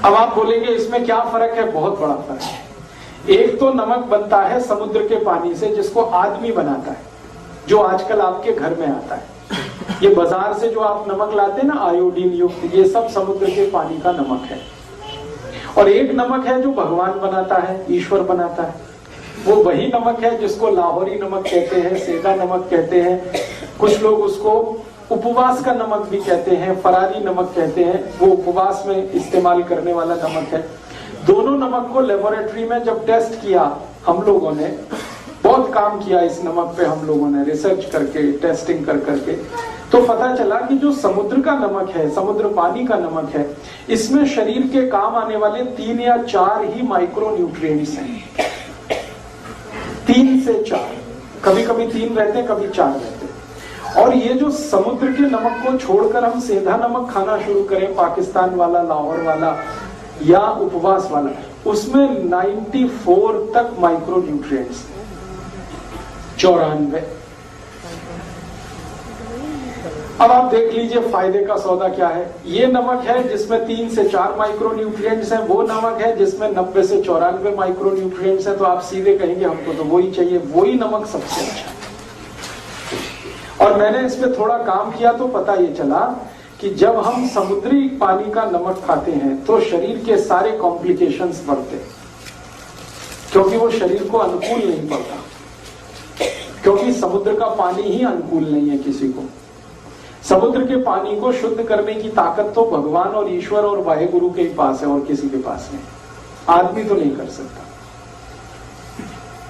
अब आप बोलेंगे इसमें क्या फर्क है? बहुत बड़ा फर्क है। एक तो नमक बनता है समुद्र के पानी से, जिसको आदमी बनाता है, जो आजकल आपके घर में आता है। ये बाजार से जो आप नमक लाते हैं ना आयोडीन युक्त, ये सब समुद्र के पानी का नमक है। और एक नमक है जो भगवान बनाता है, ईश्वर बनाता है। वो वही नमक है जिसको लाहौरी नमक कहते हैं, सेंधा नमक कहते हैं, कुछ लोग उसको उपवास का नमक भी कहते हैं, फरारी नमक कहते हैं। वो उपवास में इस्तेमाल करने वाला नमक है। दोनों नमक को लेबोरेटरी में जब टेस्ट किया, हम लोगों ने बहुत काम किया इस नमक पे, हम लोगों ने रिसर्च करके, टेस्टिंग कर करके, तो पता चला कि जो समुद्र का नमक है, समुद्र पानी का नमक है, इसमें शरीर के काम आने वाले 3 या 4 ही माइक्रो न्यूट्रिएंट्स हैं। 3 से 4, कभी कभी 3 रहते हैं, कभी 4 रहते हैं। और ये जो समुद्र के नमक को छोड़कर हम सेंधा नमक खाना शुरू करें, पाकिस्तान वाला, लाहौर वाला या उपवास वाला, उसमें 94 तक माइक्रो न्यूट्रिएंट्स, 94। अब आप देख लीजिए फायदे का सौदा क्या है। ये नमक है जिसमें 3 से 4 माइक्रो न्यूट्रिएंट्स हैं, वो नमक है जिसमें 90 से 94 माइक्रो न्यूट्रिएंट्स हैं। तो आप सीधे कहेंगे हमको तो वही चाहिए, वही नमक सबसे अच्छा है। और मैंने इसमें थोड़ा काम किया तो पता ये चला कि जब हम समुद्री पानी का नमक खाते हैं तो शरीर के सारे कॉम्प्लिकेशंस बढ़ते हैं, क्योंकि वो शरीर को अनुकूल नहीं पड़ता, क्योंकि समुद्र का पानी ही अनुकूल नहीं है किसी को। समुद्र के पानी को शुद्ध करने की ताकत तो भगवान और ईश्वर और वाहेगुरु के ही पास है, और किसी के पास नहीं। आदमी तो नहीं कर सकता।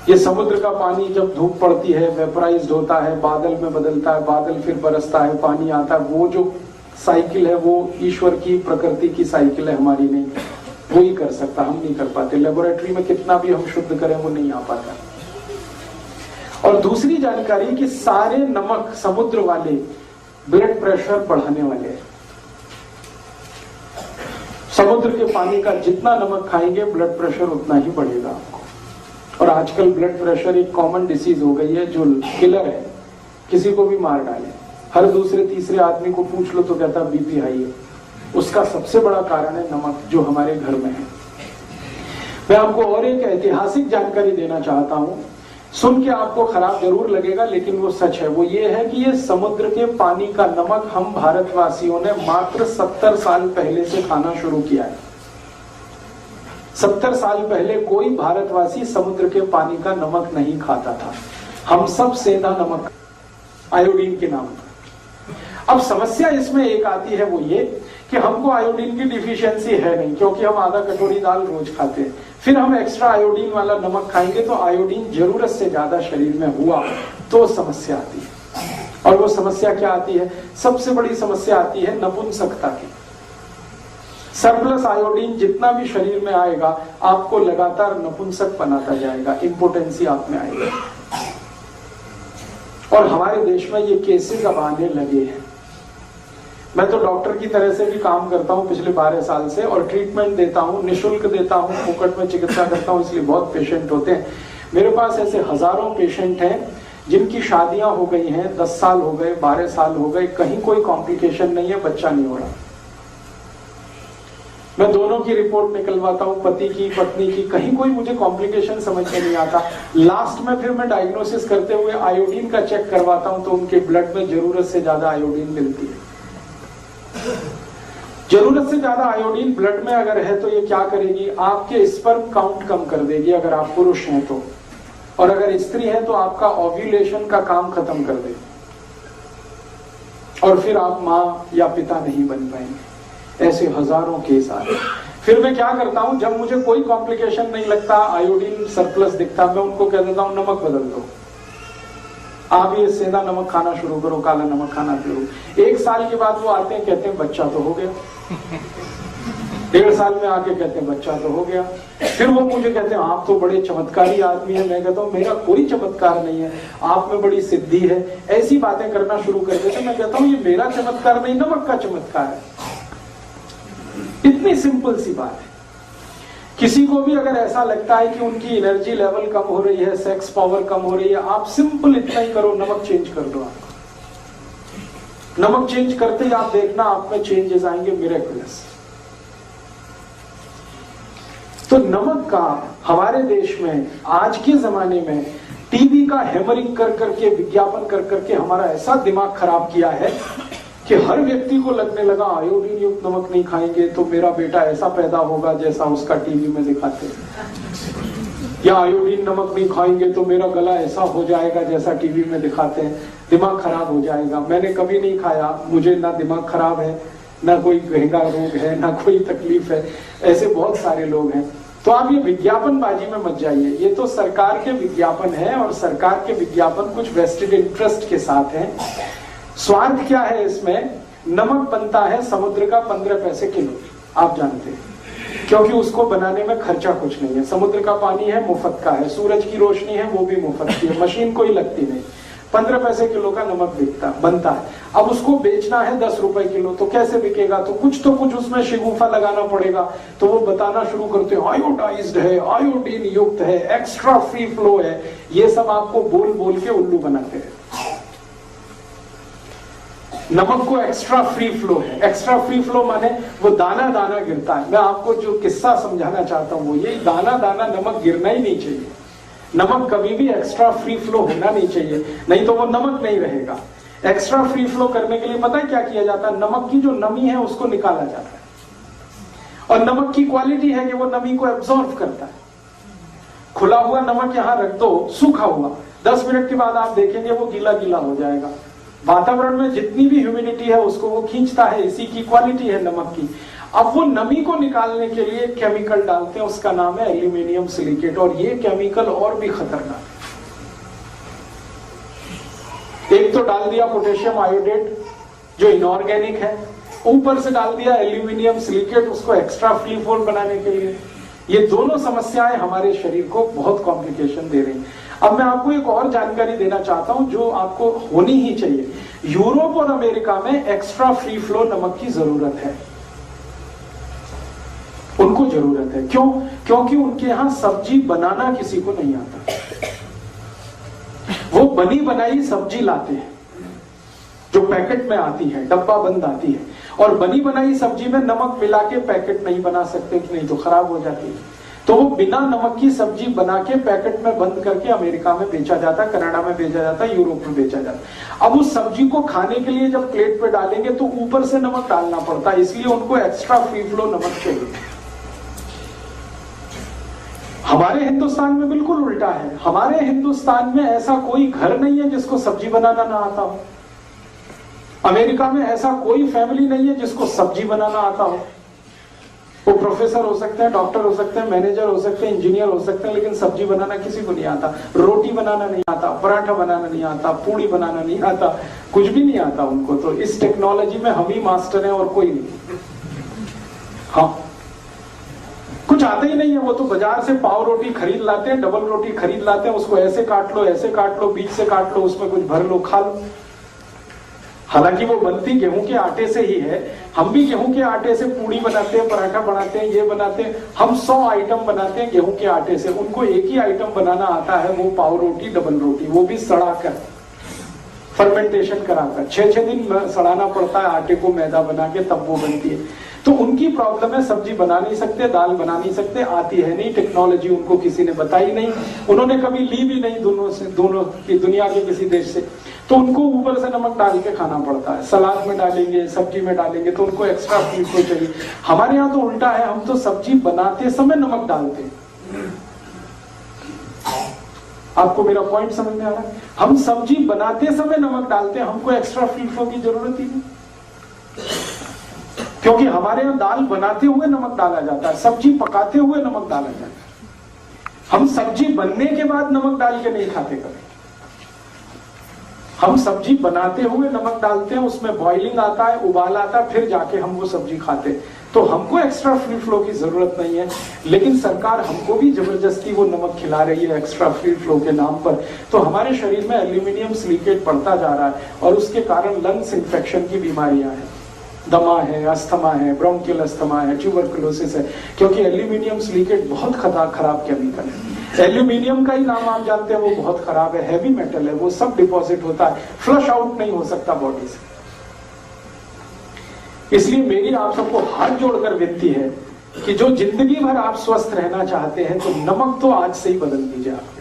ये समुद्र का पानी जब धूप पड़ती है, वेपराइज्ड होता है, बादल में बदलता है, बादल फिर बरसता है, पानी आता है, वो जो साइकिल है वो ईश्वर की, प्रकृति की साइकिल है, हमारी नहीं। वो ही कर सकता, हम नहीं कर पाते। लेबोरेटरी में कितना भी हम शुद्ध करें वो नहीं आ पाता। और दूसरी जानकारी कि सारे नमक समुद्र वाले ब्लड प्रेशर बढ़ाने वाले हैं। समुद्र के पानी का जितना नमक खाएंगे ब्लड प्रेशर उतना ही बढ़ेगा आपको। और आजकल ब्लड प्रेशर एक कॉमन डिसीज हो गई है जो किलर है, किसी को भी मार डाले। हर दूसरे तीसरे आदमी को पूछ लो तो कहता बीपी हाई है। उसका सबसे बड़ा कारण है नमक जो हमारे घर में है। मैं आपको और एक ऐतिहासिक जानकारी देना चाहता हूं, सुन के आपको खराब जरूर लगेगा लेकिन वो सच है। वो ये है कि ये समुद्र के पानी का नमक हम भारतवासियों ने मात्र 70 साल पहले से खाना शुरू किया है। 70 साल पहले कोई भारतवासी समुद्र के पानी का नमक नहीं खाता था। हम सब सेंधा नमक, आयोडीन के नाम पर। अब समस्या इसमें एक आती है, वो ये कि हमको आयोडीन की डिफिशियंसी है नहीं, क्योंकि हम आधा कटोरी दाल रोज खाते हैं। फिर हम एक्स्ट्रा आयोडीन वाला नमक खाएंगे तो आयोडीन जरूरत से ज्यादा शरीर में हुआ तो समस्या आती है। और वो समस्या क्या आती है? सबसे बड़ी समस्या आती है नपुंसकता की। सरप्लस आयोडीन जितना भी शरीर में आएगा आपको लगातार नपुंसक बनाता जाएगा, इंपोटेंसी आप में आएगी। और हमारे देश में ये केसेस अब आने लगे हैं। मैं तो डॉक्टर की तरह से भी काम करता हूं पिछले 12 साल से, और ट्रीटमेंट देता हूं, निःशुल्क देता हूं, फोकट में चिकित्सा करता हूं, इसलिए बहुत पेशेंट होते हैं मेरे पास। ऐसे हजारों पेशेंट हैं जिनकी शादियां हो गई हैं, 10 साल हो गए, 12 साल हो गए, कहीं कोई कॉम्प्लिकेशन नहीं है, बच्चा नहीं हो रहा। मैं दोनों की रिपोर्ट निकलवाता हूं, पति की, पत्नी की, कहीं कोई मुझे कॉम्प्लिकेशन समझ में नहीं आता। लास्ट में फिर मैं डायग्नोसिस करते हुए आयोडीन का चेक करवाता हूं तो उनके ब्लड में जरूरत से ज्यादा आयोडीन मिलती है। जरूरत से ज्यादा आयोडीन ब्लड में अगर है तो ये क्या करेगी? आपके स्पर्म काउंट कम कर देगी अगर आप पुरुष हैं तो, और अगर स्त्री है तो आपका ओव्यूलेशन का काम खत्म कर देगी, और फिर आप मां या पिता नहीं बन पाएंगे। ऐसे हजारों केस आ रहे। फिर मैं क्या करता हूं, जब मुझे कोई कॉम्प्लिकेशन नहीं लगता, आयोडीन सरप्लस दिखता, मैं उनको कह देता हूं नमक बदल दो, आप ये सेंधा नमक खाना शुरू करो, काला नमक खाना शुरू। 1 साल के बाद वो आते हैं, कहते हैं बच्चा तो हो गया। 1.5 साल में आके कहते हैं बच्चा तो हो गया। फिर वो मुझे कहते हैं आप तो बड़े चमत्कारी आदमी है। मैं कहता हूँ मेरा कोई चमत्कार नहीं है, आप में बड़ी सिद्धि है। ऐसी बातें करना शुरू कर देते। मैं कहता हूँ ये मेरा चमत्कार नहीं, नमक का चमत्कार है। इतनी सिंपल सी बात है। किसी को भी अगर ऐसा लगता है कि उनकी एनर्जी लेवल कम हो रही है, सेक्स पावर कम हो रही है, आप सिंपल इतना ही करो, नमक चेंज कर दो। आपको नमक चेंज करते ही आप देखना आप में चेंजेस आएंगे, मिरेकुलस। तो नमक का हमारे देश में आज के जमाने में टीवी का हैमरिंग कर करके, विज्ञापन कर करके हमारा ऐसा दिमाग खराब किया है कि हर व्यक्ति को लगने लगा आयोडीन युक्त नमक नहीं खाएंगे तो मेरा बेटा ऐसा पैदा होगा जैसा उसका टीवी में दिखाते हैं, या आयोडीन नमक नहीं खाएंगे तो मेरा गला ऐसा हो जाएगा जैसा टीवी में दिखाते हैं, दिमाग खराब हो जाएगा। मैंने कभी नहीं खाया, मुझे ना दिमाग खराब है, ना कोई गहरा रोग है, ना कोई तकलीफ है। ऐसे बहुत सारे लोग हैं। तो आप ये विज्ञापनबाजी में मत जाइए, ये तो सरकार के विज्ञापन है और सरकार के विज्ञापन कुछ वेस्टेड इंटरेस्ट के साथ हैं। स्वार्थ क्या है इसमें? नमक बनता है समुद्र का 15 पैसे किलो, आप जानते हैं, क्योंकि उसको बनाने में खर्चा कुछ नहीं है। समुद्र का पानी है, मुफ्त का है, सूरज की रोशनी है, वो भी मुफ्त की है, मशीन कोई लगती नहीं। 15 पैसे किलो का नमक बनता है। अब उसको बेचना है 10 रुपए किलो, तो कैसे बिकेगा? तो कुछ उसमें शिगुफा लगाना पड़ेगा। तो वो बताना शुरू करते हैं आयोडाइज्ड है, आयोडीन युक्त है, एक्स्ट्रा फ्री फ्लो है। ये सब आपको बोल बोल के उल्लू बनाते हैं। नमक को एक्स्ट्रा फ्री फ्लो है। एक्स्ट्रा फ्री फ्लो माने वो दाना दाना गिरता है। मैं आपको जो किस्सा समझाना चाहता हूं वो ये, दाना दाना नमक गिरना ही नहीं चाहिए। नमक कभी भी एक्स्ट्रा फ्री फ्लो होना नहीं चाहिए, नहीं तो वो नमक नहीं रहेगा। एक्स्ट्रा फ्री फ्लो करने के लिए पता है क्या किया जाता है? नमक की जो नमी है उसको निकाला जाता है, और नमक की क्वालिटी है कि वो नमी को एब्जॉर्ब करता है। खुला हुआ नमक यहां रख दो, सूखा हुआ, 10 मिनट के बाद आप देखेंगे वो गीला गीला हो जाएगा। वातावरण में जितनी भी ह्यूमिडिटी है उसको वो खींचता है, इसी की क्वालिटी है नमक की। अब वो नमी को निकालने के लिए केमिकल डालते हैं, उसका नाम है एल्यूमिनियम सिलिकेट, और ये केमिकल और भी खतरनाक है। एक तो डाल दिया पोटेशियम आयोडेट जो इनऑर्गेनिक है, ऊपर से डाल दिया एल्यूमिनियम सिलिकेट उसको एक्स्ट्रा फ्री फ्लो बनाने के लिए। ये दोनों समस्याएं हमारे शरीर को बहुत कॉम्प्लिकेशन दे रही हैं। अब मैं आपको एक और जानकारी देना चाहता हूं जो आपको होनी ही चाहिए। यूरोप और अमेरिका में एक्स्ट्रा फ्री फ्लो नमक की जरूरत है, उनको जरूरत है। क्यों? क्योंकि उनके यहां सब्जी बनाना किसी को नहीं आता। वो बनी बनाई सब्जी लाते हैं जो पैकेट में आती है, डब्बा बंद आती है, और बनी बनाई सब्जी में नमक मिला के पैकेट नहीं बना सकते, नहीं तो खराब हो जाती है। तो वो बिना नमक की सब्जी बना के पैकेट में बंद करके अमेरिका में बेचा जाता है, कनाडा में बेचा जाता है, यूरोप में बेचा जाता है। अब उस सब्जी को खाने के लिए जब प्लेट पे डालेंगे तो ऊपर से नमक डालना पड़ता है, इसलिए उनको एक्स्ट्रा फ्री फ्लो नमक चाहिए। हमारे हिंदुस्तान में बिल्कुल उल्टा है। हमारे हिंदुस्तान में ऐसा कोई घर नहीं है जिसको सब्जी बनाना ना आता हो। अमेरिका में ऐसा कोई फैमिली नहीं है जिसको सब्जी बनाना आता हो। वो प्रोफेसर हो सकते हैं, डॉक्टर हो सकते हैं, मैनेजर हो सकते हैं, इंजीनियर हो सकते हैं, लेकिन सब्जी बनाना किसी को नहीं आता। रोटी बनाना नहीं आता, पराठा बनाना नहीं आता, पूड़ी बनाना नहीं आता, कुछ भी नहीं आता उनको। तो इस टेक्नोलॉजी में हम ही मास्टर हैं और कोई नहीं। हाँ, कुछ आता ही नहीं है। वो तो बाजार से पाव रोटी खरीद लाते हैं, डबल रोटी खरीद लाते हैं, उसको ऐसे काट लो, ऐसे काट लो, बीच से काट लो, उसमें कुछ भर लो, खा लो। हालांकि वो बनती गेहूं के आटे से ही है। हम भी गेहूं के आटे से पूड़ी बनाते हैं, पराठा बनाते हैं, ये बनाते हैं। हम 100 आइटम बनाते हैं गेहूं के आटे से, उनको एक ही आइटम बनाना आता है, वो पाव रोटी, डबल रोटी, वो भी सड़ाकर, फर्मेंटेशन कराकर 6-6 दिन सड़ाना पड़ता है आटे को, मैदा बना के, तब वो बनती है। तो उनकी प्रॉब्लम है, सब्जी बना नहीं सकते, दाल बना नहीं सकते, आती है नहीं, टेक्नोलॉजी उनको किसी ने बताई नहीं, उन्होंने कभी ली भी नहीं दोनों की दुनिया के किसी देश से। तो उनको ऊपर से नमक डाल के खाना पड़ता है। सलाद में डालेंगे, सब्जी में डालेंगे, तो उनको एक्स्ट्रा फ्री फ्लो चाहिए। हमारे यहाँ तो उल्टा है, हम तो सब्जी बनाते समय नमक डालते हैं। आपको मेरा पॉइंट समझ में आ रहा है? हम सब्जी बनाते समय नमक डालते हैं, हमको एक्स्ट्रा फ्री फ्लो की जरूरत ही नहीं, क्योंकि हमारे यहाँ दाल बनाते हुए नमक डाला जाता है, सब्जी पकाते हुए नमक डाला जाता है। हम सब्जी बनने के बाद नमक डाल के नहीं खाते कभी। हम सब्जी बनाते हुए नमक डालते हैं, उसमें बॉइलिंग आता है, उबाल आता है, फिर जाके हम वो सब्जी खाते हैं। तो हमको एक्स्ट्रा फ्री फ्लो की जरूरत नहीं है, लेकिन सरकार हमको भी जबरदस्ती वो नमक खिला रही है एक्स्ट्रा फ्री फ्लो के नाम पर। तो हमारे शरीर में एल्यूमिनियम सिलिकेट बढ़ता जा रहा है, और उसके कारण लंग्स इंफेक्शन की बीमारियां हैं, दमा है, अस्थमा है, ब्रोंकियल अस्थमा है, ट्यूबरकुलोसिस है, क्योंकि एल्यूमिनियम सिलिकेट बहुत खराब केमिकल है। एल्यूमिनियम का ही नाम आप जानते हैं, वो बहुत खराब है, हैवी मेटल है, वो सब डिपॉजिट होता है, फ्लश आउट नहीं हो सकता बॉडी से। इसलिए मेरी आप सबको हाथ जोड़कर विनती है कि जो जिंदगी भर आप स्वस्थ रहना चाहते हैं तो नमक तो आज से ही बदल दीजिए आप।